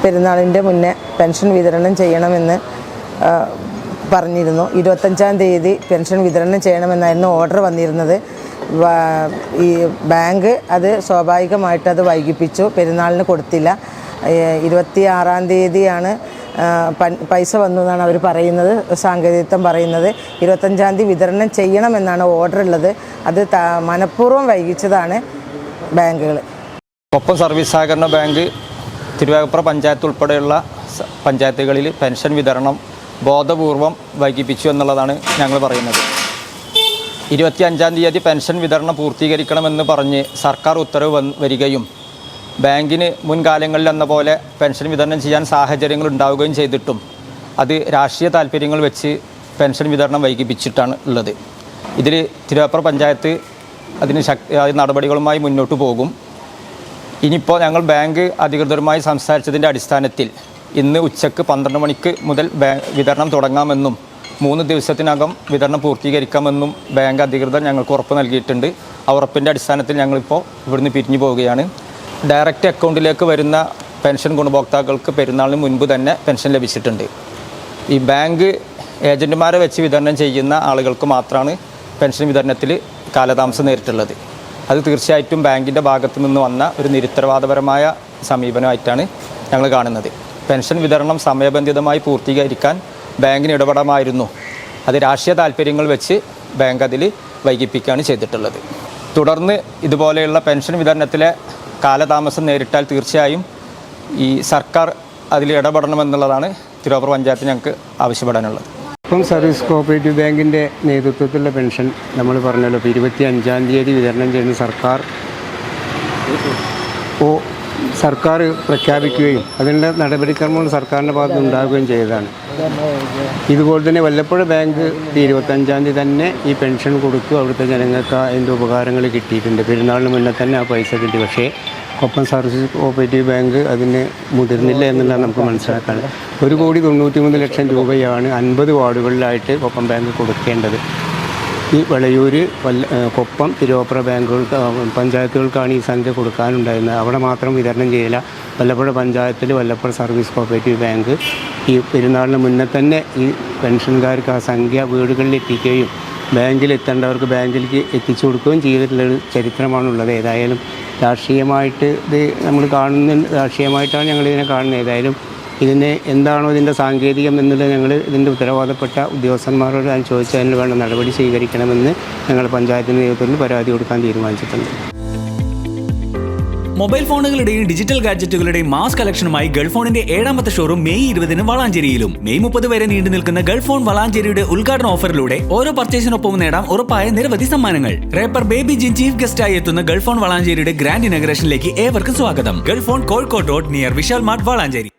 പെരുന്നാളിൻ്റെ മുന്നേ പെൻഷൻ വിതരണം ചെയ്യണമെന്ന് പറഞ്ഞിരുന്നു. 25-ാം തീയതി പെൻഷൻ വിതരണം ചെയ്യണമെന്നായിരുന്നു ഓർഡർ വന്നിരുന്നത്. ഈ ബാങ്ക് അത് സ്വാഭാവികമായിട്ട് അത് വൈകിപ്പിച്ചു, പെരുന്നാളിന് കൊടുത്തില്ല. 26-ാം തീയതിയാണ് പൈസ വന്നു എന്നാണ് അവർ പറയുന്നത്, സാങ്കേതികത്വം പറയുന്നത്. 25-ാം തീയതി വിതരണം ചെയ്യണമെന്നാണ് ഓർഡർ ഉള്ളത്. അത് മനഃപൂർവ്വം വൈകിച്ചതാണ് ബാങ്കുകൾ. കൊപ്പം സർവീസ് സഹകരണ ബാങ്ക് തിരുവേഗപ്പുറ പഞ്ചായത്ത് ഉൾപ്പെടെയുള്ള പഞ്ചായത്തുകളിൽ പെൻഷൻ വിതരണം ബോധപൂർവം വൈകിപ്പിച്ചു എന്നുള്ളതാണ് ഞങ്ങൾ പറയുന്നത്. 25-ാം തീയതി പെൻഷൻ വിതരണം പൂർത്തീകരിക്കണമെന്ന് പറഞ്ഞ് സർക്കാർ ഉത്തരവ് വരികയും ബാങ്കിന് മുൻകാലങ്ങളിലെന്ന പോലെ പെൻഷൻ വിതരണം ചെയ്യാൻ സാഹചര്യങ്ങൾ ഉണ്ടാവുകയും ചെയ്തിട്ടും അത് രാഷ്ട്രീയ താല്പര്യങ്ങൾ വെച്ച് പെൻഷൻ വിതരണം വൈകിപ്പിച്ചിട്ടാണ് ഉള്ളത്. ഇതിൽ തിരുവേഗപ്പുറ പഞ്ചായത്ത് അതിന് നടപടികളുമായി മുന്നോട്ട് പോകും. ഇനിയിപ്പോൾ ഞങ്ങൾ ബാങ്ക് അധികൃതരുമായി സംസാരിച്ചതിൻ്റെ അടിസ്ഥാനത്തിൽ ഇന്ന് ഉച്ചയ്ക്ക് 12 മണിക്ക് മുതൽ വിതരണം തുടങ്ങാമെന്നും 3 ദിവസത്തിനകം വിതരണം പൂർത്തീകരിക്കാമെന്നും ബാങ്ക് അധികൃതർ ഞങ്ങൾക്ക് ഉറപ്പ് നൽകിയിട്ടുണ്ട്. ആ ഉറപ്പിൻ്റെ അടിസ്ഥാനത്തിൽ ഞങ്ങളിപ്പോൾ ഇവിടുന്ന് പിരിഞ്ഞു പോവുകയാണ്. ഡയറക്റ്റ് അക്കൗണ്ടിലേക്ക് വരുന്ന പെൻഷൻ ഗുണഭോക്താക്കൾക്ക് പെരുന്നാളിന് മുൻപ് തന്നെ പെൻഷൻ ലഭിച്ചിട്ടുണ്ട്. ഈ ബാങ്ക് ഏജൻറ്റുമാരെ വെച്ച് വിതരണം ചെയ്യുന്ന ആളുകൾക്ക് മാത്രമാണ് പെൻഷൻ വിതരണത്തിൽ കാലതാമസം നേരിട്ടുള്ളത്. അത് തീർച്ചയായിട്ടും ബാങ്കിൻ്റെ ഭാഗത്തു നിന്ന് വന്ന ഒരു നിരുത്തരവാദപരമായ സമീപനമായിട്ടാണ് ഞങ്ങൾ കാണുന്നത്. പെൻഷൻ വിതരണം സമയബന്ധിതമായി പൂർത്തീകരിക്കാൻ ബാങ്കിന് ഇടപെടാമായിരുന്നു. അത് രാഷ്ട്രീയ താല്പര്യങ്ങൾ വെച്ച് ബാങ്ക് അതിൽ വൈകിപ്പിക്കുകയാണ് ചെയ്തിട്ടുള്ളത്. തുടർന്ന് ഇതുപോലെയുള്ള പെൻഷൻ വിതരണത്തിലെ കാലതാമസം നേരിട്ടാൽ തീർച്ചയായും ഈ സർക്കാർ അതിൽ ഇടപെടണമെന്നുള്ളതാണ് തിരുവേഗപ്പുറ പഞ്ചായത്ത് ഞങ്ങൾക്ക് ആവശ്യപ്പെടാനുള്ളത്. കൊപ്പം സർവീസ് കോഓപ്പറേറ്റീവ് ബാങ്കിൻ്റെ നേതൃത്വത്തിലുള്ള പെൻഷൻ നമ്മൾ പറഞ്ഞല്ലോ, ഇപ്പോൾ 25-ാം തീയതി വിതരണം ചെയ്യുന്ന സർക്കാർ പ്രഖ്യാപിക്കുകയും അതിൻ്റെ നടപടിക്രമങ്ങൾ സർക്കാരിൻ്റെ ഭാഗത്ത് ഉണ്ടാകുകയും ചെയ്തതാണ്. ഇതുപോലെ തന്നെ വല്ലപ്പുഴ ബാങ്ക് 25-ാം തീയതി തന്നെ ഈ പെൻഷൻ കൊടുത്തു. അവിടുത്തെ ജനങ്ങൾക്ക് അതിൻ്റെ ഉപകാരങ്ങൾ കിട്ടിയിട്ടുണ്ട്. പെരുന്നാളിന് മുന്നേ തന്നെ ആ പൈസ കിട്ടി. പക്ഷേ കൊപ്പം സർവീസ് കോഓപ്പറേറ്റീവ് ബാങ്ക് അതിന് മുതിർന്നില്ല എന്നുള്ളത് നമുക്ക് മനസ്സിലാക്കാൻ. 1,93,00,000 രൂപയാണ് 50 വാർഡുകളിലായിട്ട് കൊപ്പം ബാങ്ക് കൊടുക്കേണ്ടത്. ഈ വളയൂര്, കൊപ്പം, തിരുവേഗപ്പുറ പഞ്ചായത്തുകൾക്കാണ് ഈ സംഖ്യ കൊടുക്കാനുണ്ടായിരുന്നത്. അവിടെ മാത്രം വിതരണം ചെയ്യില്ല. വല്ലപ്പുഴ പഞ്ചായത്തിൽ വല്ലപ്പുഴ സർവീസ് കോഓപ്പറേറ്റീവ് ബാങ്ക് ഈ പെരുന്നാളിന് മുന്നേ തന്നെ ഈ പെൻഷൻകാർക്ക് ആ സംഖ്യ വീടുകളിൽ എത്തിക്കുകയും ബാങ്കിലെത്തേണ്ടവർക്ക് ബാങ്കിലേക്ക് എത്തിച്ചു കൊടുക്കുകയും ചെയ്തിട്ടുള്ളൊരു ചരിത്രമാണുള്ളത്. ഏതായാലും രാഷ്ട്രീയമായിട്ട് ഇത് നമ്മൾ രാഷ്ട്രീയമായിട്ടാണ് ഞങ്ങളിതിനെ കാണുന്നത്. ഏതായാലും ഇതിന് എന്താണോ ഇതിൻ്റെ സാങ്കേതികം എന്നുള്ളത് ഞങ്ങൾ ഇതിൻ്റെ ഉത്തരവാദപ്പെട്ട ഉദ്യോഗസ്ഥന്മാരോട് ഞാൻ ചോദിച്ചതിന് വേണ്ട നടപടി സ്വീകരിക്കണമെന്ന് ഞങ്ങൾ പഞ്ചായത്തിൻ്റെ നേതൃത്വത്തിൽ പരാതി കൊടുക്കാൻ തീരുമാനിച്ചിട്ടുണ്ട്. മൊബൈൽ ഫോണുകളുടെയും ഡിജിറ്റൽ ഗാഡ്ജറ്റുകളുടെയും മാസ് കളക്ഷനുമായി ഗൾഫോണിന്റെ 7ാമത്തെ ഷോറൂം മെയ് 20-ന് വളാഞ്ചേരിയിലും. മെയ് 30 വരെ നീണ്ടു നിൽക്കുന്ന ഗൾഫോൺ വളാഞ്ചേരിയുടെ ഉദ്ഘാടന ഓഫറിലൂടെ ഓരോ പർച്ചേസിനൊപ്പം നേടാം ഉറപ്പായ നിരവധി സമ്മാനങ്ങൾ. റേപ്പർ ബേബി ജിൻ ചീഫ് ഗസ്റ്റായി എത്തുന്ന ഗൾഫോൺ വളാഞ്ചേരിയുടെ ഗ്രാൻഡ് ഇനോഗ്രേഷനിലേക്ക് ഏവർക്കും സ്വാഗതം. Gulfone Kozhikode road near Vishal mart Valanchery.